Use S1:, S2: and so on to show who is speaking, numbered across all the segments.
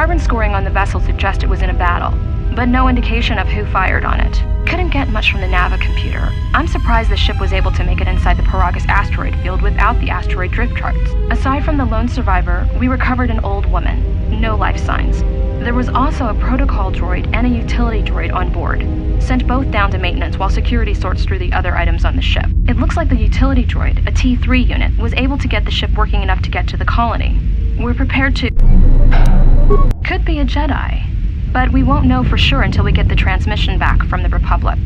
S1: carbon scoring on the vessel suggests it was in a battle, but no indication of who fired on it. Couldn't get much from the Nava computer. I'm surprised the ship was able to make it inside the Paragus asteroid field without the asteroid drift charts. Aside from the lone survivor, we recovered an old woman. No life signs. There was also a protocol droid and a utility droid on board. Sent both down to maintenance while security sorts through the other items on the ship. It looks like the utility droid, a T3 unit, was able to get the ship working enough to get to the colony. We're prepared to... Could be a Jedi. But we won't know for sure until we get the transmission back from the Republic.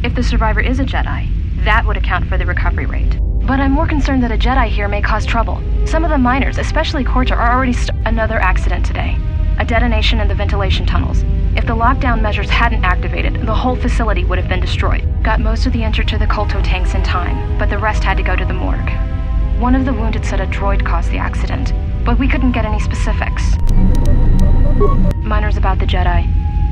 S1: If the survivor is a Jedi, that would account for the recovery rate. But I'm more concerned that a Jedi here may cause trouble. Some of the miners, especially KOTOR, are already another accident today. A detonation in the ventilation tunnels. If the lockdown measures hadn't activated, the whole facility would have been destroyed. Got most of the injured to the KOTOR tanks in time, but the rest had to go to the morgue. One of the wounded said a droid caused the accident, but we couldn't get any specifics. Miners about the Jedi.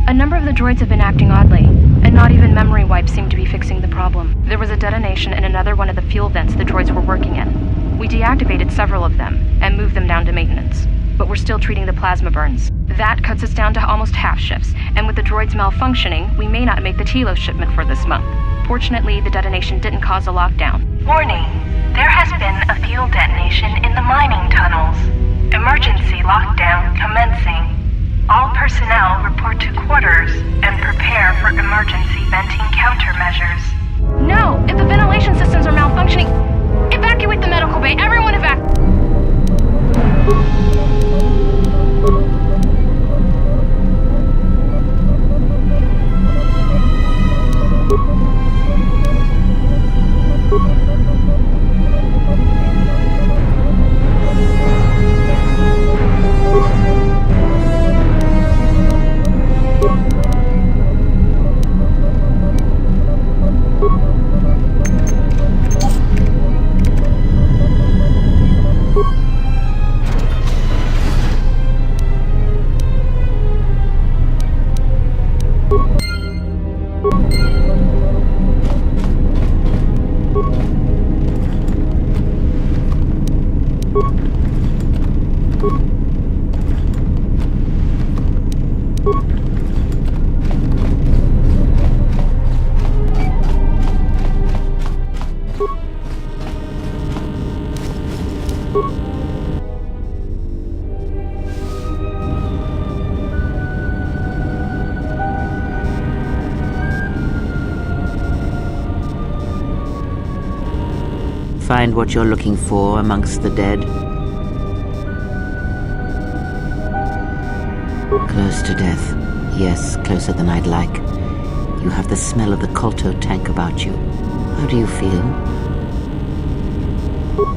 S1: A number of the droids have been acting oddly, and not even memory wipes seem to be fixing the problem. There was a detonation in another one of the fuel vents the droids were working in. We deactivated several of them, and moved them down to maintenance. But we're still treating the plasma burns. That cuts us down to almost half shifts, and with the droids malfunctioning, we may not make the Telos shipment for this month. Fortunately, the detonation didn't cause a lockdown.
S2: Warning, there has been a fuel detonation in the mining tunnels. Emergency lockdown commencing. All personnel report to quarters and prepare for emergency venting countermeasures.
S1: No! If the ventilation systems are malfunctioning, evacuate the medical bay! Everyone evacuate!
S3: Find what you're looking for amongst the dead. Close to death. Yes, closer than I'd like. You have the smell of the KOTOR tank about you. How do you feel?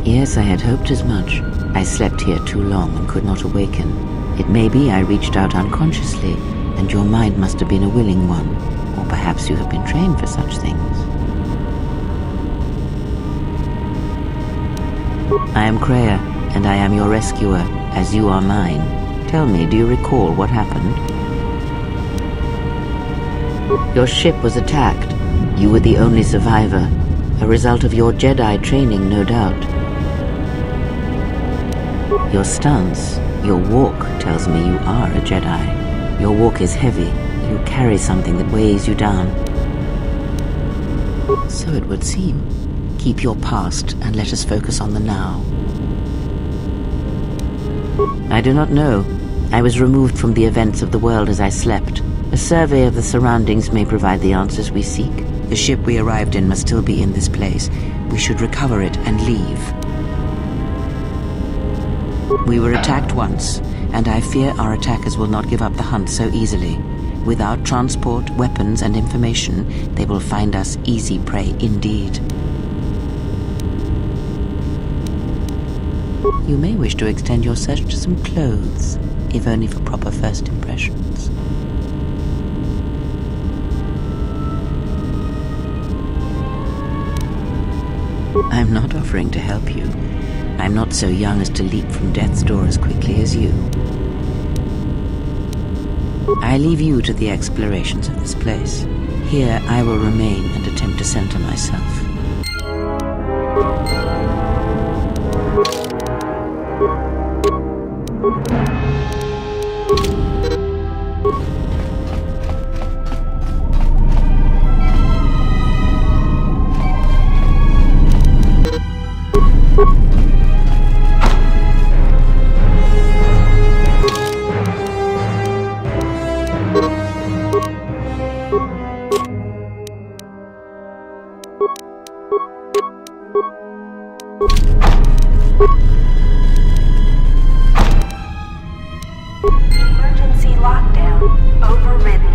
S3: Yes, I had hoped as much. I slept here too long and could not awaken. It may be I reached out unconsciously, and your mind must have been a willing one. Or perhaps you have been trained for such things. I am Kreia, and I am your rescuer, as you are mine. Tell me, do you recall what happened? Your ship was attacked. You were the only survivor, a result of your Jedi training, no doubt. Your stance, your walk, tells me you are a Jedi. Your walk is heavy. You carry something that weighs you down. So it would seem. Keep your past and let us focus on the now. I do not know. I was removed from the events of the world as I slept. A survey of the surroundings may provide the answers we seek. The ship we arrived in must still be in this place. We should recover it and leave. We were attacked once, and I fear our attackers will not give up the hunt so easily. Without transport, weapons, and information, they will find us easy prey indeed. You may wish to extend your search to some clothes, if only for proper first impressions. I'm not offering to help you. I'm not so young as to leap from death's door as quickly as you. I leave you to the explorations of this place. Here I will remain and attempt to center myself.
S2: Emergency lockdown overridden.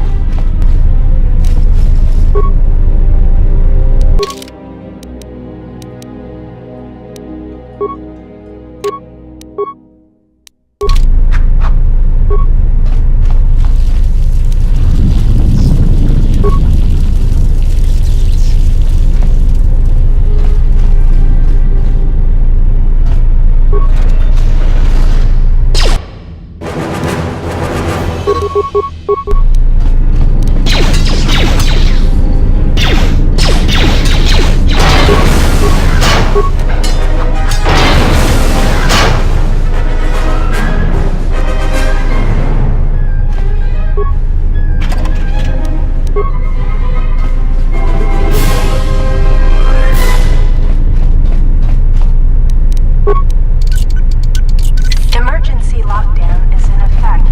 S2: Emergency lockdown is in effect.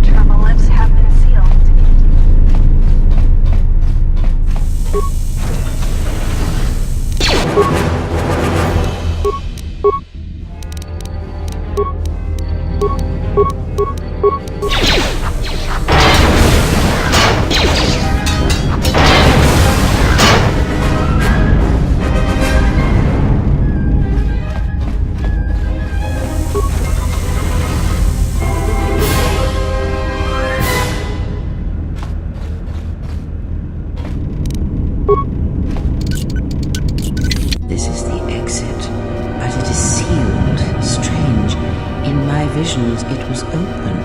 S2: Turbo lifts have been sealed.
S3: This is the exit, but it is sealed. Strange. In my visions, it was open.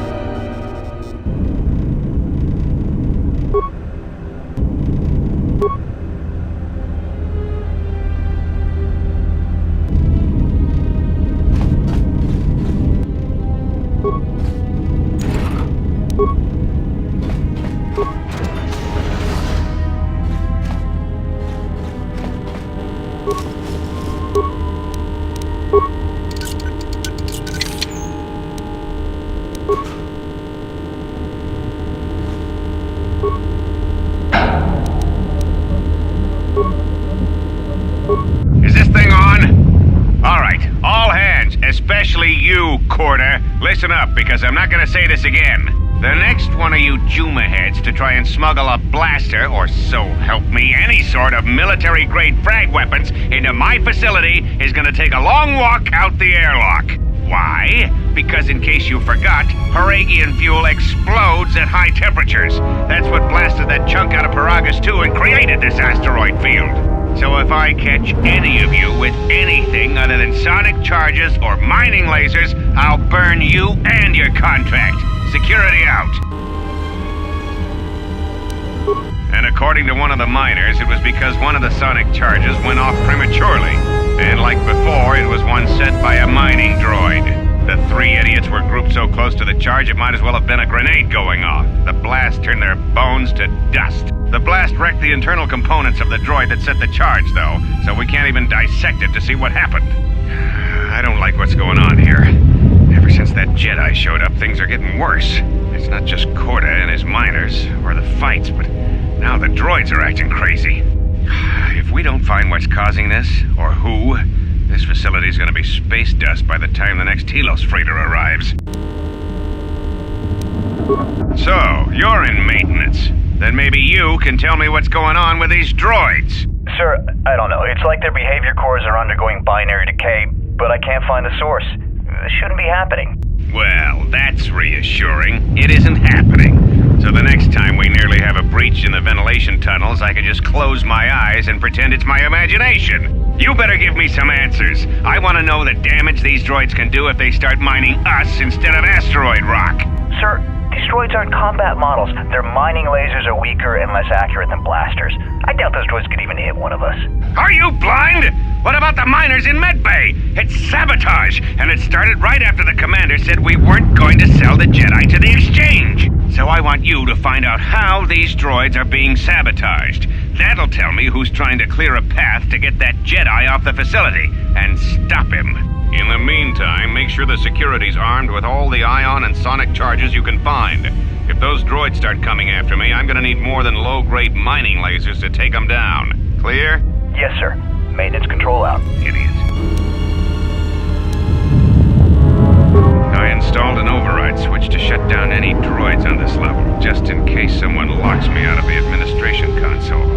S4: Is this thing on? All right, all hands, especially you, KOTOR. Listen up, because I'm not gonna say this again. The next one of you Juma heads to try and smuggle a blaster, or so help me, any sort of military-grade frag weapons into my facility is gonna take a long walk out the airlock. Why? Because in case you forgot, Paragian fuel explodes at high temperatures. That's what blasted that chunk out of Paragus 2 and created this asteroid field. So if I catch any of you with anything other than sonic charges or mining lasers, I'll burn you and your contract. Security out. And according to one of the miners, it was because one of the sonic charges went off prematurely. And like before, it was one set by a mining droid. The three idiots were grouped so close to the charge it might as well have been a grenade going off. The blast turned their bones to dust. The blast wrecked the internal components of the droid that set the charge, though, so we can't even dissect it to see what happened. I don't like what's going on here. Ever since that Jedi showed up, things are getting worse. It's not just KOTOR and his miners, or the fights, but now the droids are acting crazy. If we don't find what's causing this, or who, this facility's gonna be space dust by the time the next Telos freighter arrives. So, you're in maintenance. Then maybe you can tell me what's going on with these droids.
S5: Sir, I don't know. It's like their behavior cores are undergoing binary decay, but I can't find the source. This shouldn't be happening.
S4: Well, that's reassuring. It isn't happening. So the next time we nearly have a breach in the ventilation tunnels, I can just close my eyes and pretend it's my imagination. You better give me some answers. I want to know the damage these droids can do if they start mining us instead of asteroid rock.
S5: Sir, these droids aren't combat models. Their mining lasers are weaker and less accurate than blasters. I doubt those droids could even hit one of us.
S4: Are you blind? What about the miners in Medbay? It's sabotage, and it started right after the commander said we weren't going to sell the Jedi to the exchange. So I want you to find out how these droids are being sabotaged. That'll tell me who's trying to clear a path to get that Jedi off the facility, and stop him. In the meantime, make sure the security's armed with all the ion and sonic charges you can find. If those droids start coming after me, I'm gonna need more than low-grade mining lasers to take them down. Clear?
S5: Yes, sir. Maintenance control out.
S4: Idiot. override switch to shut down any droids on this level, just in case someone locks me out of the administration console.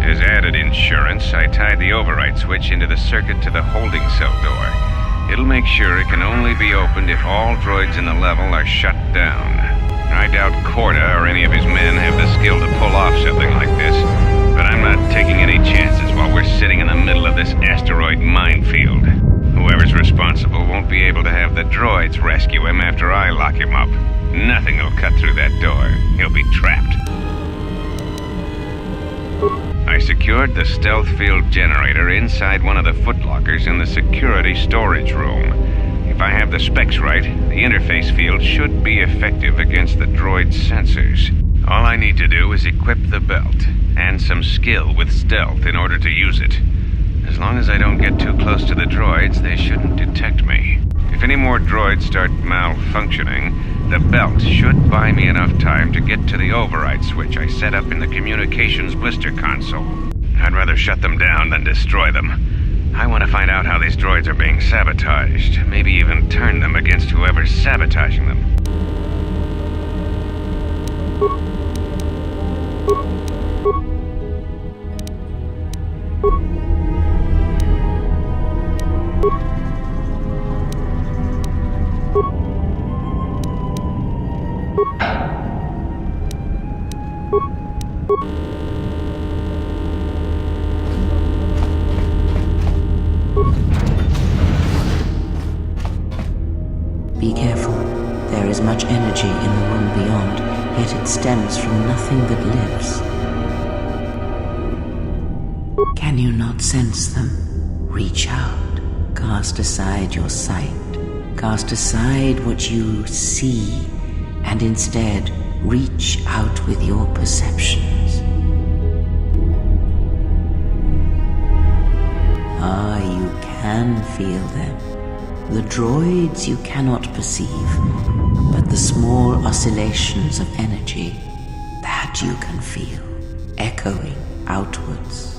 S4: As added insurance, I tied the override switch into the circuit to the holding cell door. It'll make sure it can only be opened if all droids in the level are shut down. I doubt KOTOR or any of his men have the skill to pull off something like this, but I'm not taking any chances while we're sitting in the middle of this asteroid minefield. Whoever's responsible won't be able to have the droids rescue him after I lock him up. Nothing will cut through that door. He'll be trapped. I secured the stealth field generator inside one of the footlockers in the security storage room. If I have the specs right, the interface field should be effective against the droid's sensors. All I need to do is equip the belt, and some skill with stealth in order to use it. As long as I don't get too close to the droids, they shouldn't detect me. If any more droids start malfunctioning, the belt should buy me enough time to get to the override switch I set up in the communications blister console. I'd rather shut them down than destroy them. I want to find out how these droids are being sabotaged, maybe even turn them against whoever's sabotaging them.
S3: Be careful. There is much energy in the room beyond, yet it stems from nothing that lives. Can you not sense them? Reach out. Cast aside your sight. Cast aside what you see, and instead reach out with your perceptions. Ah, you can feel them. The droids you cannot perceive, but the small oscillations of energy, that you can feel, echoing outwards.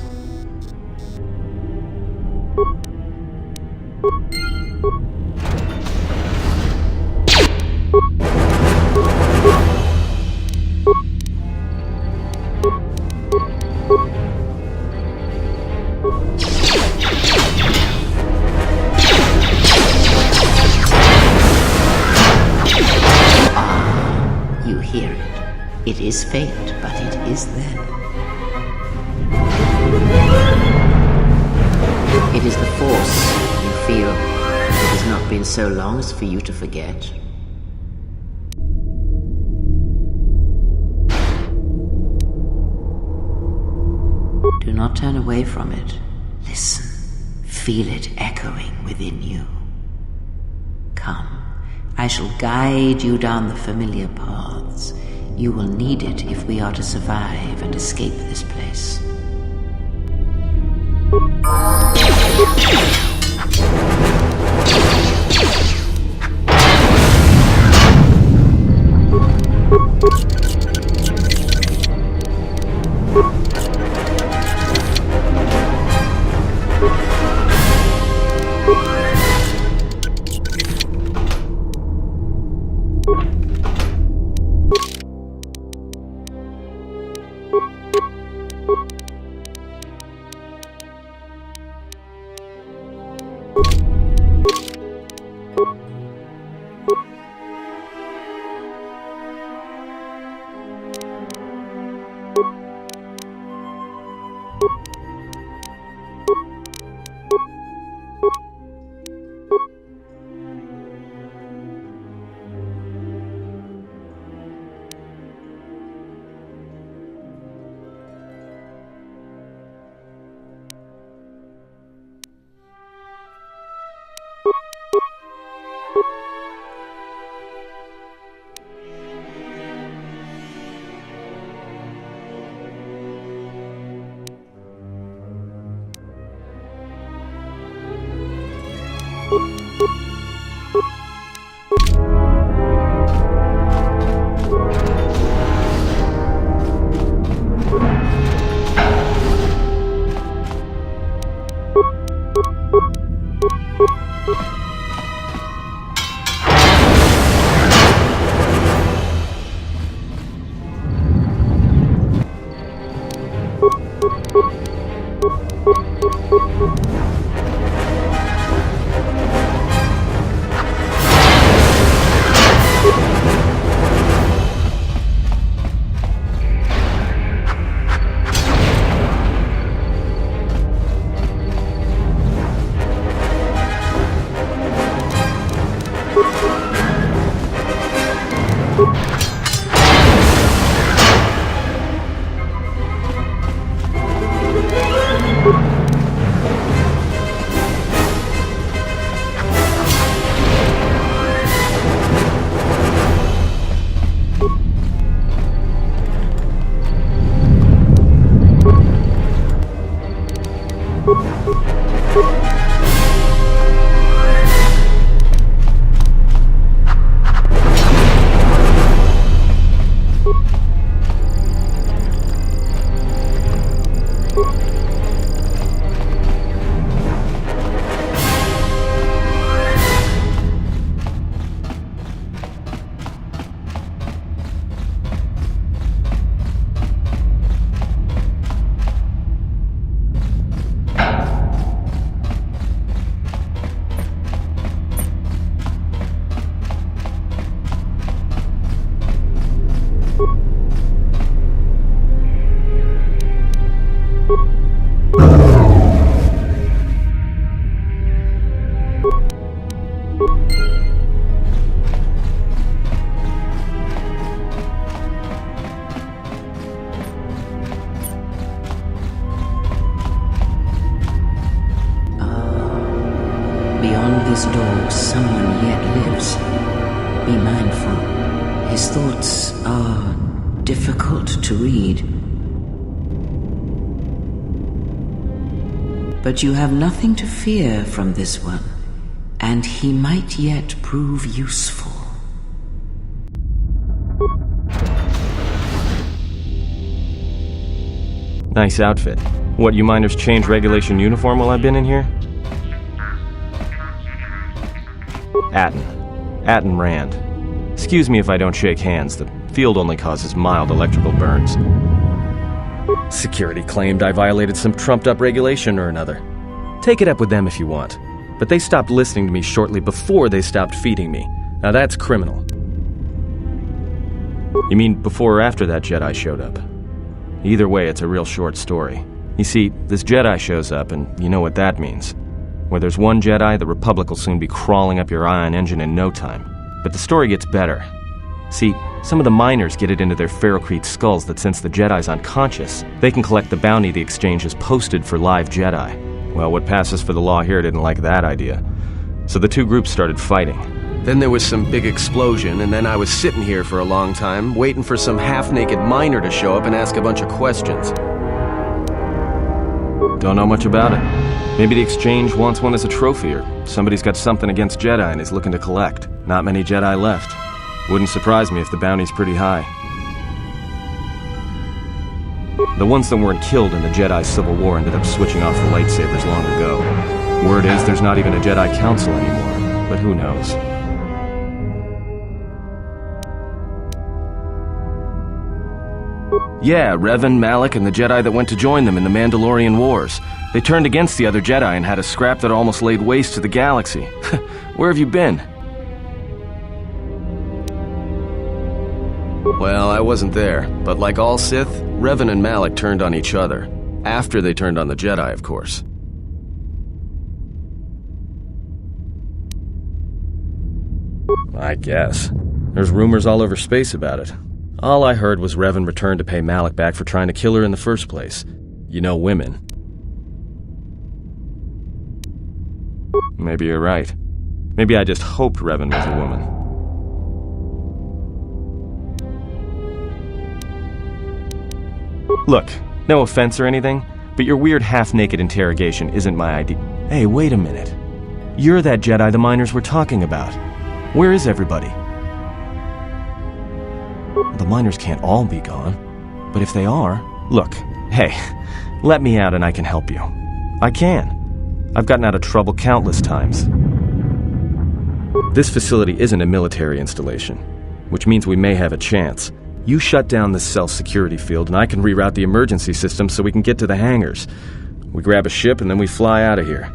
S3: Hear it. It is faint, but it is there. It is the Force you feel. It has not been so long as for you to forget. Do not turn away from it. Listen. Feel it echoing within you. Come. I shall guide you down the familiar paths. You will need it if we are to survive and escape this place.
S6: You
S3: door, someone yet lives. Be mindful. His thoughts are difficult to read. But you have nothing to fear from this one, and he might yet prove useful.
S6: Nice outfit. What, you miners change regulation uniform while I've been in here? Atten Rand. Excuse me if I don't shake hands. The field only causes mild electrical burns. Security claimed I violated some trumped-up regulation or another. Take it up with them if you want. But they stopped listening to me shortly before they stopped feeding me. Now that's criminal. You mean before or after that Jedi showed up? Either way, it's a real short story. You see, this Jedi shows up, and you know what that means. Where there's one Jedi, the Republic will soon be crawling up your ion engine in no time. But the story gets better. See, some of the miners get it into their ferrocrete skulls that since the Jedi's unconscious, they can collect the bounty the exchange has posted for live Jedi. Well, what passes for the law here didn't like that idea. So the two groups started fighting. Then there was some big explosion, and then I was sitting here for a long time, waiting for some half-naked miner to show up and ask a bunch of questions. Don't know much about it. Maybe the exchange wants one as a trophy, or somebody's got something against Jedi and is looking to collect. Not many Jedi left. Wouldn't surprise me if the bounty's pretty high. The ones that weren't killed in the Jedi Civil War ended up switching off the lightsabers long ago. Word is there's not even a Jedi Council anymore, but who knows? Yeah, Revan, Malak, and the Jedi that went to join them in the Mandalorian Wars. They turned against the other Jedi and had a scrap that almost laid waste to the galaxy. Where have you been? Well, I wasn't there, but like all Sith, Revan and Malak turned on each other. After they turned on the Jedi, of course. I guess. There's rumors all over space about it. All I heard was Revan returned to pay Malak back for trying to kill her in the first place. You know women. Maybe you're right. Maybe I just hoped Revan was a woman. Look, no offense or anything, but your weird half-naked interrogation isn't my idea. Hey, wait a minute. You're that Jedi the miners were talking about. Where is everybody? The miners can't all be gone. But if they are... Look, hey, let me out and I can help you. I can. I've gotten out of trouble countless times. This facility isn't a military installation, which means we may have a chance. You shut down this self-security field and I can reroute the emergency system so we can get to the hangars. We grab a ship and then we fly out of here.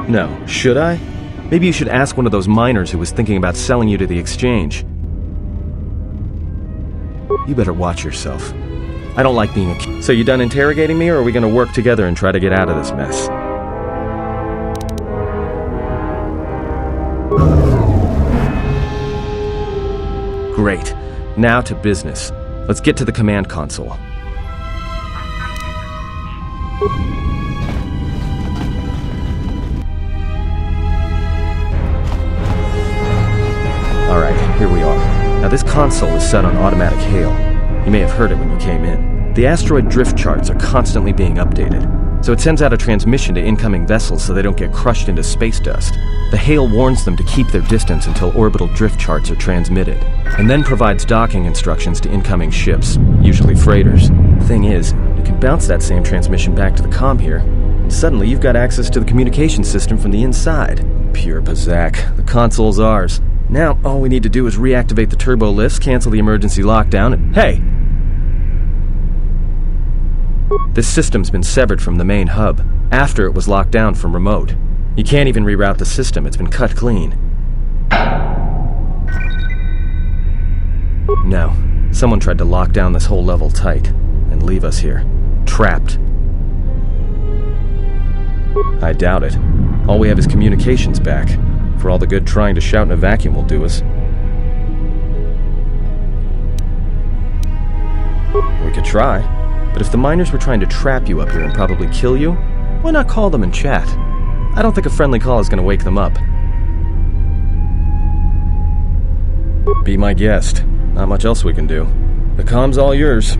S6: No, should I? Maybe you should ask one of those miners who was thinking about selling you to the exchange. You better watch yourself. I don't like being a... So you done interrogating me, or are we gonna work together and try to get out of this mess? Great. Now to business. Let's get to the command console. Alright, here we are. Now this console is set on automatic hail. You may have heard it when you came in. The asteroid drift charts are constantly being updated, so it sends out a transmission to incoming vessels so they don't get crushed into space dust. The hail warns them to keep their distance until orbital drift charts are transmitted, and then provides docking instructions to incoming ships, usually freighters. Thing is, you can bounce that same transmission back to the comm here, and suddenly you've got access to the communication system from the inside. Pure Pazak. The console's ours. Now, all we need to do is reactivate the turbo lifts, cancel the emergency lockdown, and... Hey! This system's been severed from the main hub, after it was locked down from remote. You can't even reroute the system, it's been cut clean. No, someone tried to lock down this whole level tight, and leave us here, trapped. I doubt it. All we have is communications back. For all the good trying to shout in a vacuum will do us. We could try. But if the miners were trying to trap you up here and probably kill you, why not call them and chat? I don't think a friendly call is gonna wake them up. Be my guest. Not much else we can do. The comm's all yours.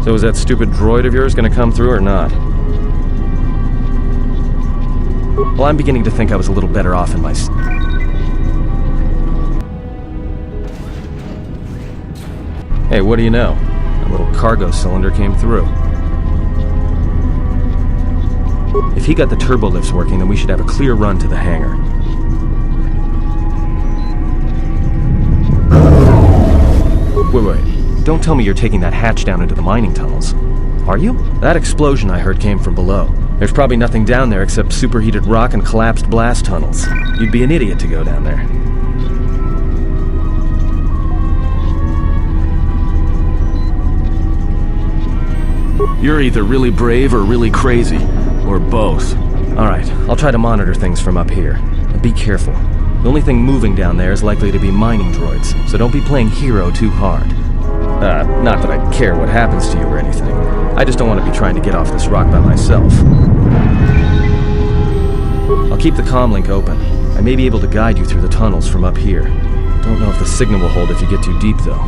S6: So is that stupid droid of yours gonna come through or not? Well, I'm beginning to think I was a little better off in my... Hey, what do you know? A little cargo cylinder came through. If he got the turbo lifts working, then we should have a clear run to the hangar. Wait. Don't tell me you're taking that hatch down into the mining tunnels. Are you? That explosion I heard came from below. There's probably nothing down there except superheated rock and collapsed blast tunnels. You'd be an idiot to go down there. You're either really brave or really crazy. Or both. Alright, I'll try to monitor things from up here. And be careful. The only thing moving down there is likely to be mining droids, so don't be playing hero too hard. Not that I care what happens to you or anything. I just don't want to be trying to get off this rock by myself. I'll keep the comm link open. I may be able to guide you through the tunnels from up here. Don't know if the signal will hold if you get too deep, though.